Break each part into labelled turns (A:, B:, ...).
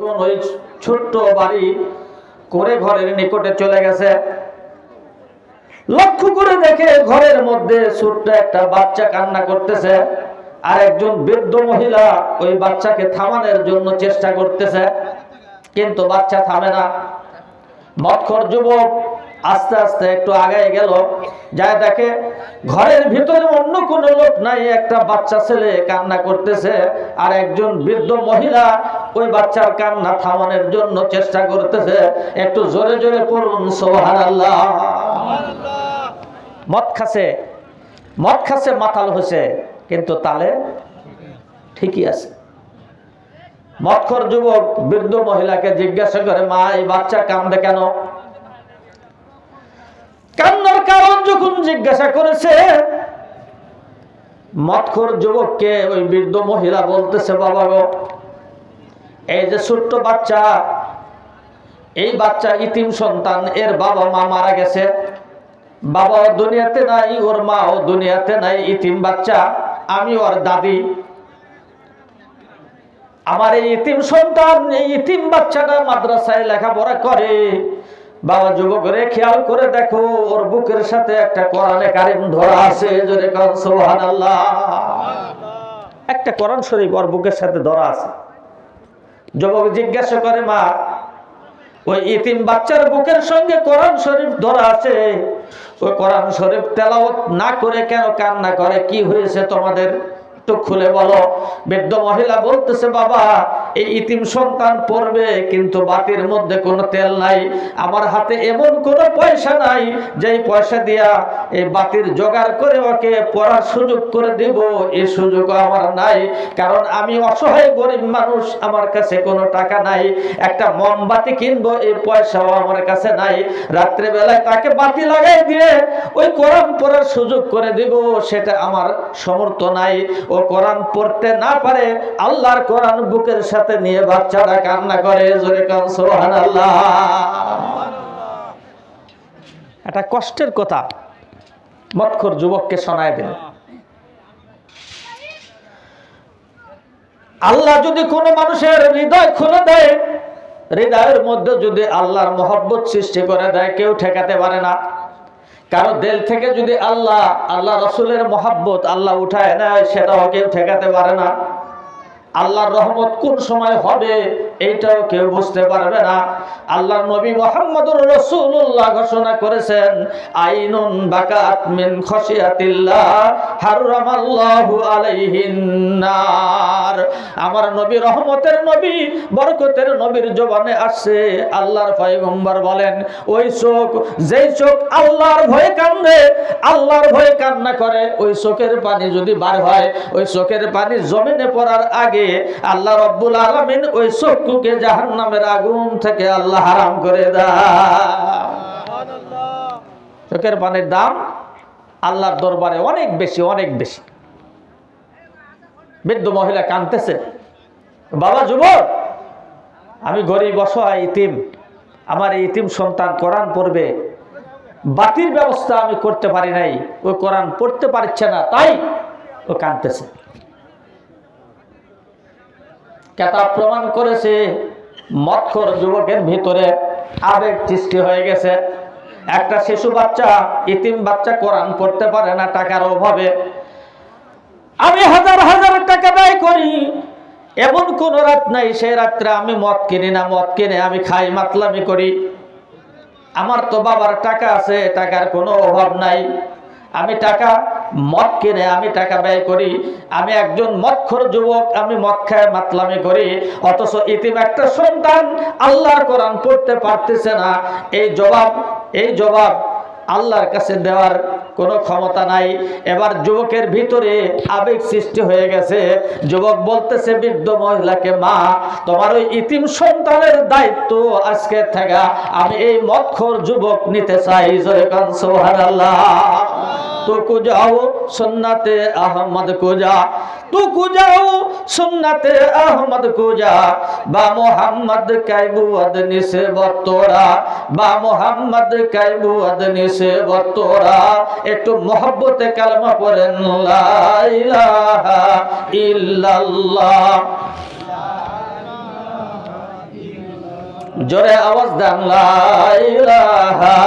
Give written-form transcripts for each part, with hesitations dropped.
A: তরুণ ওই ছোট্ট বাড়ি করে ঘরের নিকটে চলে গেছে। লক্ষ্য করে দেখে ঘরের মধ্যে ছোট্ট একটা বাচ্চা কান্না করতেছে, আর একজন বৃদ্ধ মহিলা ওই বাচ্চাকে থামানোর জন্য চেষ্টা করতেছে, কিন্তু বাচ্চা থামে না। মদখোর যুবক আস্তে আস্তে একটু আগায় গেল, যায় দেখে ঘরের ভিতরে অন্য কোনো লোক নাই, একটা বাচ্চা ছেলে কান্না করতেছে, আর একজন বৃদ্ধ মহিলা ওই বাচ্চার কান্না থামানোর জন্য চেষ্টা করতেছে। একটু জোরে জোরে পড়ুন সুবহানাল্লাহ। মদ খাচ্ছে, মাতাল হয়েছে, কিন্তু তালে ঠিকই আছে। মদখোর যুবক বৃদ্ধ মহিলাকে জিজ্ঞাসা করে, মা এই বাচ্চা কান্দে কেন? কান্নার কারণ যখন জিজ্ঞাসা করেছে, মদখোর যুবককে ওই বৃদ্ধ মহিলা বলতেছে, বাবা গো, এই যে ছোট্ট বাচ্চা, এই বাচ্চা ইতিম সন্তান, এর বাবা মা মারা গেছে, বাবাও দুনিয়াতে নাই, ওর মাও দুনিয়াতে নাই, ইতিম বাচ্চা, আমি ওর দাদি। আমার এই ইতিম সন্তান, এই ইতিম বাচ্চাটা মাদ্রাসায় লেখাপড়া করে। বাবা যুবক রে, খেয়াল করে দেখো, ওর বুকের সাথে একটা কোরআনে কারিম ধরা আছে, জোরে কান সুবহানাল্লাহ। একটা কোরআন শরীফ ওর বুকের সাথে ধরা আছে। যুবক জিজ্ঞাসা করে, মা ওই ইতিম বাচ্চার বুকের সঙ্গে কোরআন শরীফ ধরা আছে, ওই কোরআন শরীফ তেলাওয়াত না করে কেন কান্না করে? কি হয়েছে তোমাদের? একটু খুলে বলো। বৃদ্ধ মহিলা বলতেছে, বাবা এই ইতিম সন্তান পড়বে, কিন্তু বাতির মধ্যে কোনো তেল নাই, আমার হাতে এমন কোনো পয়সা নাই যেই পয়সা দিয়া এই বাতির জোগাড় করে ওকে পড়ার সুযোগ করে দেব, এই সুযোগ আমার নাই, কারণ আমি অসহায় গরিব মানুষ, আমার কাছে কোনো টাকা নাই, একটা মোমবাতি কিনবো এই পয়সাও আমার কাছে নাই, রাত্রে বেলায় তাকে বাতি লাগাই দিয়ে ওই কোরআন পড়ার সুযোগ করে দেব, সেটা আমার সামর্থ্য নাই। ও কোরআন পড়তে না পারে, আল্লাহর কোরআন বুকের সাথে নিয়ে বাচ্চাটা কান্না করে, জোরে কান সুবহানাল্লাহ। এটা কষ্টের কথা মদখোর যুবককে শোনায় দিল। আল্লাহ যদি কোনো মানুষের হৃদয় খুলে দেয়, হৃদয়ের মধ্যে যদি আল্লাহর মহব্বত সৃষ্টি করে দেয়, কেউ ঠেকাতে পারে না। কারো দিল থেকে যদি আল্লাহ রসুলের মহব্বত আল্লাহ উঠায় নেয়, সেটাও কেউ ঠেকাতে পারে না। আল্লাহর রহমত কোন সময় হবে এইটাও কেউ বুঝতে পারবে না। আল্লাহর নবী মুহাম্মদুর রাসূলুল্লাহ ঘোষণা করেছেন, আইনুন বাকাত মিন খাশিয়াতিল্লাহ হারামাল্লাহু আলাইহিন নার। আমার নবী রহমতের নবী, বরকতের নবীর জবানে আসছে, আল্লাহর পয়গম্বর বলেন, ওই চোখ, যেই চোখ আল্লাহর ভয়ে কান্দে, আল্লাহর ভয়ে কান্না করে, ওই চোখের পানি যদি বার হয়, ওই চোখের পানি জমিনে পড়ার আগে আল্লাহ রাব্বুল আলামিন ওই চক্ষুকে জাহান্নামের আগুন থেকে আল্লাহ হারাম করে দেয়। চোখের পানির দাম আল্লাহর দরবারে অনেক বেশি, অনেক বেশি। বৃদ্ধ মহিলা কাঁদতেছে, বাবা যুবক, আমি গরিব অসহায় ইতিম, আমার এই ইতিম সন্তান কোরআন পড়বে, বাতির ব্যবস্থা আমি করতে পারি নাই, ও কোরআন পড়তে পারছে না, তাই ও কাঁদতেছে। কেতাব প্রমাণ করেছে মদখোর যুবকের ভিতরে আবেগ সৃষ্টি হয়ে গেছে। একটা শিশু বাচ্চা, ইতিম বাচ্চা কোরআন পড়তে পারে না টাকার অভাবে, আমি হাজার হাজার টাকা ব্যয় করি, এমন কোন রাত নাই সেই রাত্রে আমি মদ কিনি না, মদ কিনে আমি খাই, মাতলামি করি, আমার তো বাবার টাকা আছে, টাকার কোনো অভাব নাই, আমি টাকা মদ কিনে আমি টাকা ব্যয় করি, আমি একজন মদখোর যুবক, আমি মদ খায় মাতলামি করি, অথচ ইতিম একটা সন্তান আল্লাহর কোরআন পড়তে পারতেছে না। এই জবাব আল্লাহর কাছে দেওয়ার কোনো ক্ষমতা নাই। এবার যুবকের ভিতরে আবেগ সৃষ্টি হয়ে গেছে। যুবক বলতেছে বৃদ্ধ মহিলাকে, মা তোমার ওই ইতিম সন্তানের দায়িত্ব আজকে থেকে আমি এই মদখোর যুবক নিতে চাই, জোরে কান সুবহানাল্লাহ। तो को जाओ सुन्नते अहमद को जा, तू को जाओ सुन्नते अहमद को जा, बा मोहम्मद कैबू अदनी से बतोरा, बा मोहम्मद कैबू अदनी से बतोरा। একটু মহব্বতে কালেমা পড়েন, লা ইলাহা ইল্লাল্লাহ। জোরে আওয়াজ দেন লা ইলাহা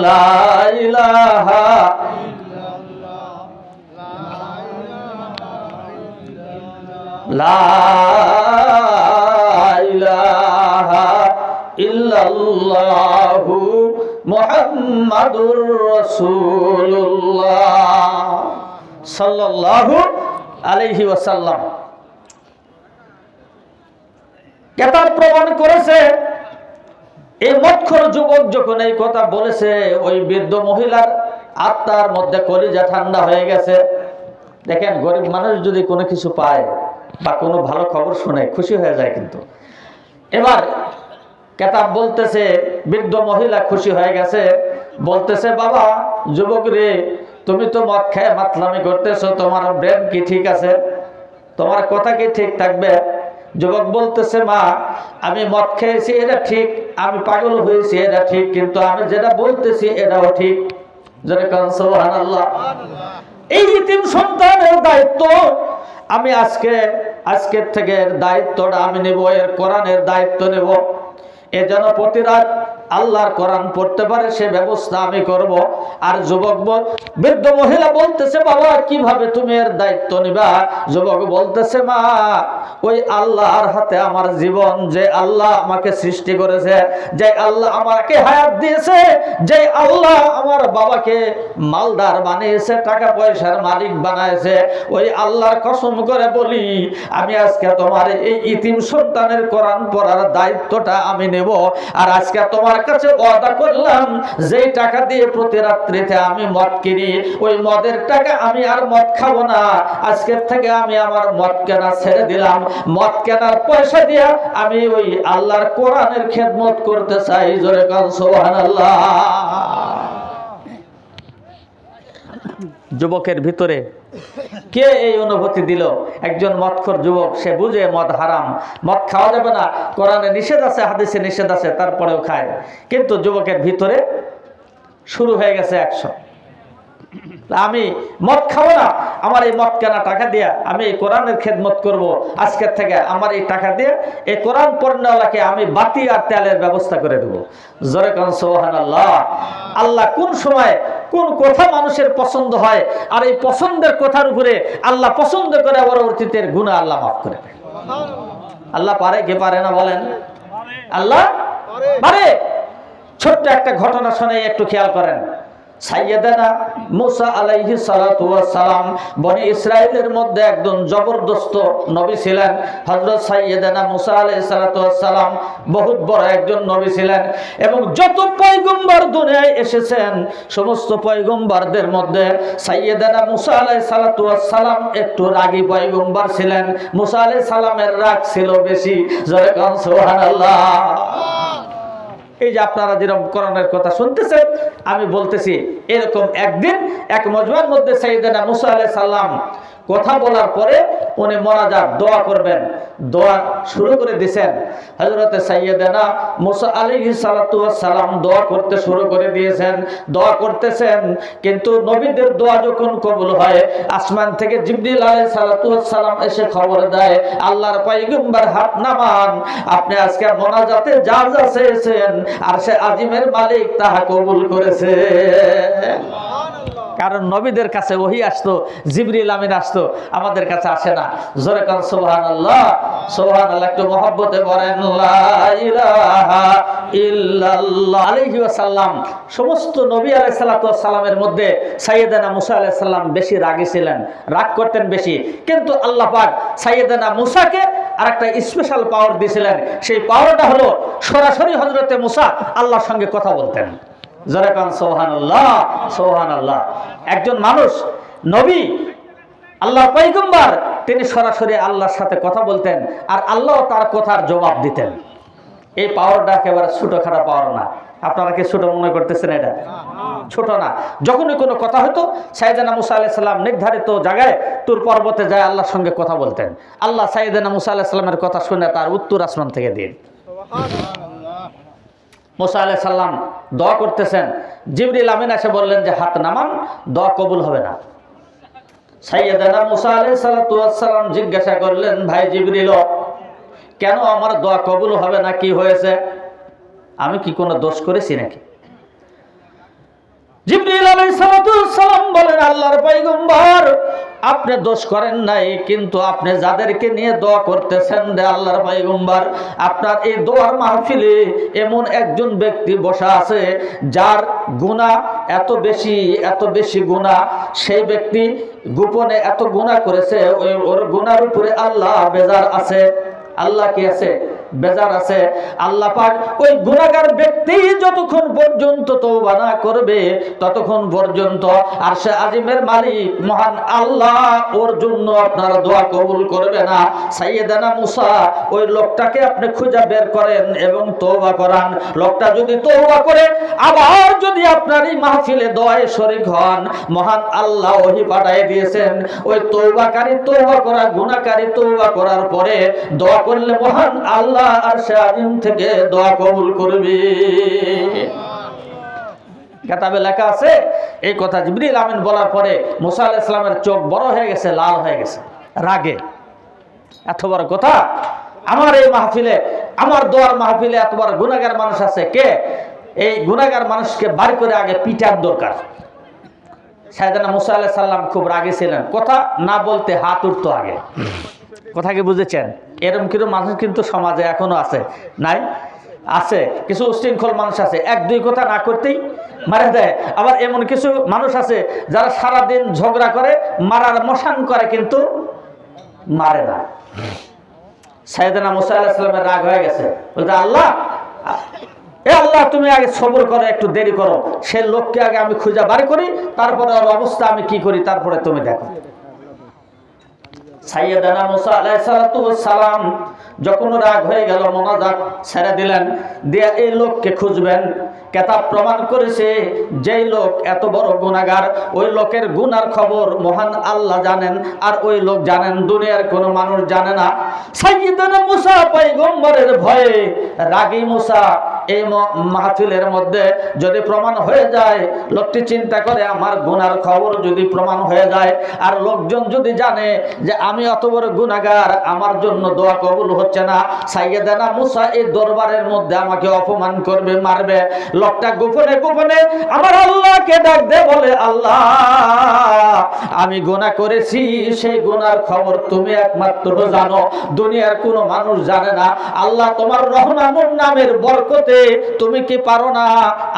A: লা ইলাহা লা ইলাহা ইল্লাল্লাহু মুহাম্মাদুর রাসূলুল্লাহ সাল্লাল্লাহু আলাইহি ওয়াসাল্লাম। কেতাব প্রমাণ করেছে এই মৎখর যুবক যখন এই কথা বলেছে, ওই বৃদ্ধ মহিলার আত্মার মধ্যে কলিজা ঠান্ডা হয়ে গেছে। দেখেন, গরিব মানুষ যদি কোনো কিছু পায় বা কোনো ভালো খবর শুনে খুশি হয়ে যায়, কিন্তু এবার কেতাব বলতেছে বৃদ্ধ মহিলা খুশি হয়ে গেছে, বলতেছে বাবা যুবক রে, তুমি তো মদ খেয়ে মাতলামি করতেছো, তোমার ব্রেন কি ঠিক আছে? তোমার কথা কি ঠিক থাকবে? যুবক বলতেছে মা, আমি মদ খেয়েছি এটা ঠিক, আমি পাগল হয়েছি এটা ঠিক, কিন্তু আমি যেটা বলতেছি এটাও ঠিক। যেরকম সুবহানাল্লাহ। এই ইতিম সন্তানের দায়িত্ব আমি আজকের থেকে দায়িত্বটা আমি নেব, এর কোরআনের দায়িত্ব নেব। এ যেন প্রতি রাত আল্লাহর কোরআন পড়তে পারে সে ব্যবস্থা আমি করব। আর যুবক বৃদ্ধ মহিলা বলতেছে বাবা কিভাবে তুমি এর দায়িত্ব নিবা? যুবক বলতেছে মা, ওই আল্লাহর হাতে আমার জীবন, যে আল্লাহ আমাকে সৃষ্টি করেছে, যে আল্লাহ আমাকে হায়াত দিয়েছে, যে আল্লাহ আমার বাবাকে মালদার বানিয়েছে, টাকা পয়সার মালিক বানাইছে, ওই আল্লাহর কসম করে বলি আমি আজকে তোমার এই ইতিম সন্তানের কোরআন পড়ার দায়িত্বটা আমি নেব। আর আজকে তোমার কাছে ওয়াদা করলাম, যেই টাকা দিয়ে প্রতি রাত্রিতে আমি মদ কিনি, ওই মদের টাকা আমি আর মদ খাবো না। আজকের থেকে আমি আমার মদ কেনা ছেড়ে দিলাম। মদ কেনার পয়সা দিয়ে আমি ওই আল্লাহর কোরআনের খেদমত করতে চাই। জোরে কান সুবহানাল্লাহ। যুবকের ভিতরে কে এই অনুভূতি দিল? একজন মদখোর যুবক, সে বুঝে মদ হারাম, মদ খাওয়া যাবে না, কোরআনে নিষেধ আছে, হাদিসে নিষেধ আছে, তারপরেও খায়। কিন্তু যুবকের ভিতরে শুরু হয়ে গেছে অ্যাকশন, আমি মদ খাবো না, আমার এই মদ কেনা টাকা দিয়ে আমি এই কোরআনের খেদমত করব। আজকের থেকে আমার এই টাকা দিয়ে এই কোরআন পড়নেওয়ালাকে আমি বাতি আর তেলের ব্যবস্থা করে দেবো। জোরে কান সুবহানাল্লাহ। আল্লাহ কোন সময় কোন কথা মানুষের পছন্দ হয়, আর এই পছন্দের কথার উপরে আল্লাহ পছন্দ করে পরবর্তীতে গুনাহ আল্লাহ মাফ করে দেয়। আল্লাহ পারে কি পারে না বলেন? আল্লাহ পারে। ছোট্ট একটা ঘটনা শুনে একটু খেয়াল করেন। সাইয়েদানা মুসা আলাইহিস সালাতু ওয়াস সালাম বনি ইসরাইলের মধ্যে একজন জবরদস্ত নবী ছিলেন। হযরত সাইয়েদানা মুসা আলাইহিস সালাতু ওয়াস সালাম বহুত বড় একজন নবী ছিলেন, এবং যত পয়গম্বর দুনিয়ায় এসেছেন সমস্ত পয়গম্বরদের মধ্যে সাইয়েদানা মুসা আলাইহিস সালাতু ওয়াস সালাম একটু রাগী পয়গম্বর ছিলেন। মুসা আলাইহিস সালামের রাগ ছিল বেশি। জোরে কান সুবহানাল্লাহ। এই যে আপনারা যেরকম কোরআনের কথা শুনতেছেন, আমি বলতেছি এরকম একদিন এক মজমার মধ্যে সাইয়েদানা মুসা আলাইহিস সালাম কথা বলার পরে উনি মোনাজাত দোয়া করবেন, দোয়া শুরু করে দিয়েছেন। হযরত সাইয়েদানা মুসা আলাইহিস সালাতু ওয়াস সালাম দোয়া করতে শুরু করে দিয়েছেন, দোয়া করতেছেন। কিন্তু নবীদের দোয়া যখন কবুল হয়, আসমান থেকে জিবরিল আলাইহিস সালাতু ওয়াস সালাম এসে খবর দেয়, আল্লাহর পয়গম্বর হাত নামান, আপনি আজকে মোনাজাতে যা যা চেয়েছেন আরশে আজিমের মালিক তাহা কবুল করেছে। কারণ নবীদের কাছে ওহী আসতো, জিবরিল আমিন আসতো, আমাদের কাছে আসে না। জোরে কান সুবহানাল্লাহ। সুবহানাল্লাহ। একটু মহব্বতে বলেন লা ইলাহা ইল্লাল্লাহ। আলাইহি ওয়াসাল্লাম সমস্ত নবী আলাইহিস সালাতু ওয়াস সালামের মধ্যে সাইয়েদানা মুসা আলাইহিস সালাম বেশি রাগী ছিলেন, রাগ করতেন বেশি। কিন্তু আল্লাহ পাক সাইয়েদানা মুসাকে আরেকটা স্পেশাল পাওয়ার দিয়েছিলেন। সেই পাওয়ারটা হলো সরাসরি হযরতে মুসা আল্লাহর সঙ্গে কথা বলতেন। জোরে কান সুবহানাল্লাহ। সুবহানাল্লাহ। একজন মানুষ নবী, আল্লাহর পয়গম্বর, তিনি সরাসরি আল্লাহর সাথে কথা বলতেন, আর আল্লাহ তার কথার জবাব দিতেন। এই পাওয়ারটা একেবারে ছোটখাটো পাওয়ার না। আপনারা কি ছোট মনে করতেছেন? এটা ছোট না। যখনই কোনো কথা হতো, সাইয়েদানা মুসা আলাইহিস সালাম নির্ধারিত জায়গায় তুর পর্বতে যায় আল্লাহর সঙ্গে কথা বলতেন। আল্লাহ সাইয়েদানা মুসা আলাইহিস সালামের কথা শুনে তার উত্তর আসমান থেকে দিন। মুসা আলাইহিস সালাম দোয়া করতেছেন, জিবরিল আমিন এসে বললেন যে হাত নামান, দোয়া কবুল হবে না। সাইয়েদানা মুসা আলাইহিস সালাতু ওয়াস সালাম জিজ্ঞাসা করলেন, ভাই জিবরিল, কেন আমার দোয়া কবুল হবে না? কি হয়েছে? আমি কি কোনো দোষ করেছি নাকি? জিবরিল আলাইহিস সালাতু ওয়াস সালাম বলেন, আল্লাহর পয়গম্বর, আপনি দোষ করেন নাই, কিন্তু আপনি যাদেরকে নিয়ে দোয়া করতেছেন রে আল্লাহর পয়গম্বর, আপনার এই দোয়ার মাহফিলে এমন একজন ব্যক্তি বসা আছে যার গুনাহ এত বেশি গুনাহ, সেই ব্যক্তি গোপনে এত গুনাহ করেছে, ওর গুনার উপরে আল্লাহ বেজার আছে। আল্লাহ কি আছে? বেজার আছে। আল্লাহ পাক ওই গুনাহগার ব্যক্তি যতক্ষণ পর্যন্ত তওবা না করবে ততক্ষণ পর্যন্ত আরশে আজিমের মালিক মহান আল্লাহ ওর জন্য আপনার দোয়া কবুল করবে না। সাইয়েদানা মুসা, ওই লোকটাকে আপনি খুঁজে বের করেন এবং তওবা করান। লোকটা যদি তওবা করে আবার যদি আপনার এই মাহফিলে দোয়ায় শরীক হন, মহান আল্লাহ ওহী পাঠিয়ে দিয়েছেন, ওই তওবাকারী তওবা করা, গুনাহকারী তওবা করার পরে দোয়া করলে মহান আল্লাহ আরশে আজিম থেকে দোয়া কবুল করবে। কিতাবে লেখা আছে, এই কথা জিবরিল আমিন বলার পরে মুসা আলাইহিস সালামের চোখ বড় হয়ে গেছে, লাল হয়ে গেছে রাগে। এত বড় কথা! আমার এই মাহফিলে, আমার দোয়ার মাহফিলে এত বড় গুনাহগার মানুষ আছে, কে? এই গুনাহগার মানুষকে বাড়ি করে আগে পিটার দরকার। সাইয়েদানা মুসা আলাইহিস সালাম খুব রাগে ছিলেন, কথা না বলতে হাত উঠতো আগে। কথা কি বুঝেছেন? এরকম কিছু মানুষ কিন্তু সমাজে এখনো আছে, নাই? আছে কিছু উশৃঙ্খল মানুষ আছে, এক দুই কথা না করতেই মারা দেয়। আবার এমন কিছু মানুষ আছে যারা সারাদিন ঝগড়া করে, মারার মশান করে, কিন্তু মারে না। সাইয়েদানা মুসা আলাইহিস সালামের রাগ হয়ে গেছে, বলতে, আল্লাহ, এ আল্লাহ, তুমি আগে সবর করো, একটু দেরি করো, সে লোককে আগে আমি খুঁজে বাড়ি করি, তারপরে ওর অবস্থা আমি কি করি, তারপরে তুমি দেখো। সাইয়েদানা মুসা আলাইহিস সালাতু ওয়াস সালাম যখন রাগ হয়ে গেল, মোনাজাত ছেড়ে দিলেন, দিয়ে এই লোককে খুঁজবেন। কিতাব প্রমাণ করেছে যেই লোক এত বড় গুনাহগার, ওই লোকের গুনার খবর মহান আল্লাহ জানেন, আর ওই লোক জানেন, দুনিয়ার কোনো মানুষ জানে না। সাইয়েদানা মুসা পয়গম্বরের ভয়ে রাগী মুসা এই মাহফিলের মধ্যে যদি প্রমাণ হয়ে যায়, লোকটি চিন্তা করে আমার গুনার খবর যদি প্রমাণ হয়ে যায়, আর লোকজন যদি জানে যে আমি অত বড় গুনাহগার, আমার জন্য দোয়া কবুল হচ্ছে না, সাইয়েদানা মুসা এই দরবারের মধ্যে আমাকে অপমান করবে, মারবে। লোকটা গোপনে গোপনে আমার আল্লাহকে ডাক দে, বলে, আল্লাহ, আমি গুনাহ করেছি, সেই গুনার খবর তুমি একমাত্র জানো, দুনিয়ার কোনো মানুষ জানে না। আল্লাহ, তোমার রহমানুর নামের বরকতে তুমি কি পারো না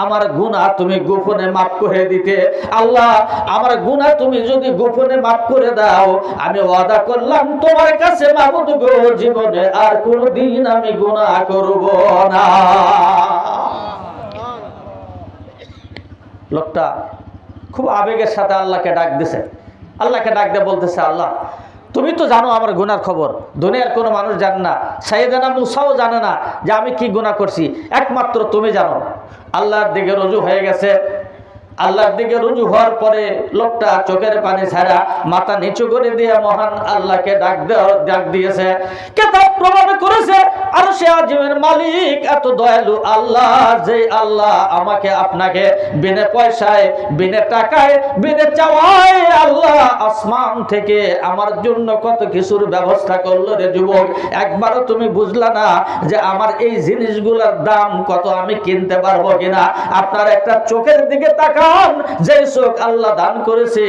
A: আমার গুনাহ তুমি গোপনে মাফ করে দিতে? আল্লাহ, আমার গুনাহ তুমি যদি গোপনে মাফ করে দাও, আমি ওয়াদা করলাম তোমার কাছে মাবুদ গো, জীবনে আর কোনদিন আমি গুনাহ করব না। লোকটা খুব আবেগের সাথে আল্লাহকে ডাক দিছে, আল্লাহকে ডাক দিয়ে বলতেছে, আল্লাহ, তুমি তো জানো আমার গুনার খবর, দুনিয়ার কোনো মানুষ জানে না, সাইয়েদানা মুসাও জানে না যে আমি কি গুনাহ করছি, একমাত্র তুমি জানো। আল্লাহর দিকে রুজু হয়ে গেছে। আল্লাহর দিকে রুজু হওয়ার পরে লোকটা চোখের পানি ছাড়া মাথা নিচু করে দিয়ে মহান আল্লাহকে ডাক দিয়েছে। কিতাব প্রমাণ করেছে আরশে আজিমের মালিক এত দয়ালু আল্লাহ, যে আল্লাহ আমাকে আপনাকে বিনা পয়সায়, বিনা টাকায়, বিনা চাওয়ায় আল্লাহ আসমান থেকে আমার জন্য কত কিছুর ব্যবস্থা করলো রে যুবক। একবারও তুমি বুঝলা না যে আমার এই জিনিসগুলোর দাম কত, আমি কিনতে পারবো কিনা? আপনার একটা চোখের দিকে তাকান, যে চোখ আল্লাহ দান করেছে,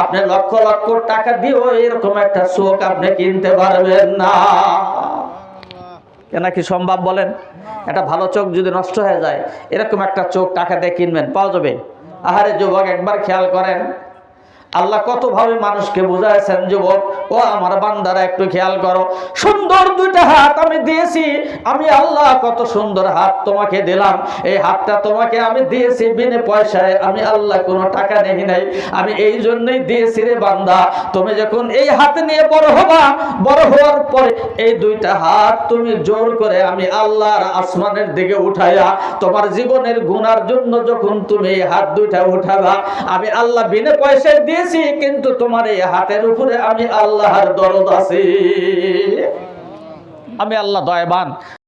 A: আপনি লক্ষ লক্ষ টাকা দিয়েও এরকম একটা চোখ আপনি কিনতে পারবেন না। কেন কি সম্ভব বলেন? একটা ভালো চোখ যদি নষ্ট হয়ে যায়, এরকম একটা চোখ টাকা দিয়ে কিনবেন, পাওয়া যাবে? আহারে যুবক, একবার খেয়াল করেন আল্লাহ কত ভাবে মানুষকে বুঝাইছেন। যুবক, ও আমার বান্দারা, একটু খেয়াল করো, সুন্দর দুইটা হাত আমি দিয়েছি, আমি আল্লাহ কত সুন্দর হাত তোমাকে দিলাম। এই হাতটা তোমাকে আমি দিয়েছি বিনা পয়সায়, আমি আল্লাহ কোনো টাকা নেই নাই, আমি এই জন্যই দিয়েছি রে বান্দা। তুমি যখন এই হাত নিয়ে বড় হবা, বড় হওয়ার পরে এই দুইটা হাত তুমি জোর করে আমি আল্লাহর আসমানের দিকে উঠাইয়া, তোমার জীবনের গুনার জন্য যখন তুমি এই হাত দুইটা উঠাবা, আমি আল্লাহ বিনা পয়সায় দিয়েছি, কিন্তু তোমার এই হাতের উপরে আমি আল্লাহর দরদ আছে, আমি আল্লাহ দয়াবান।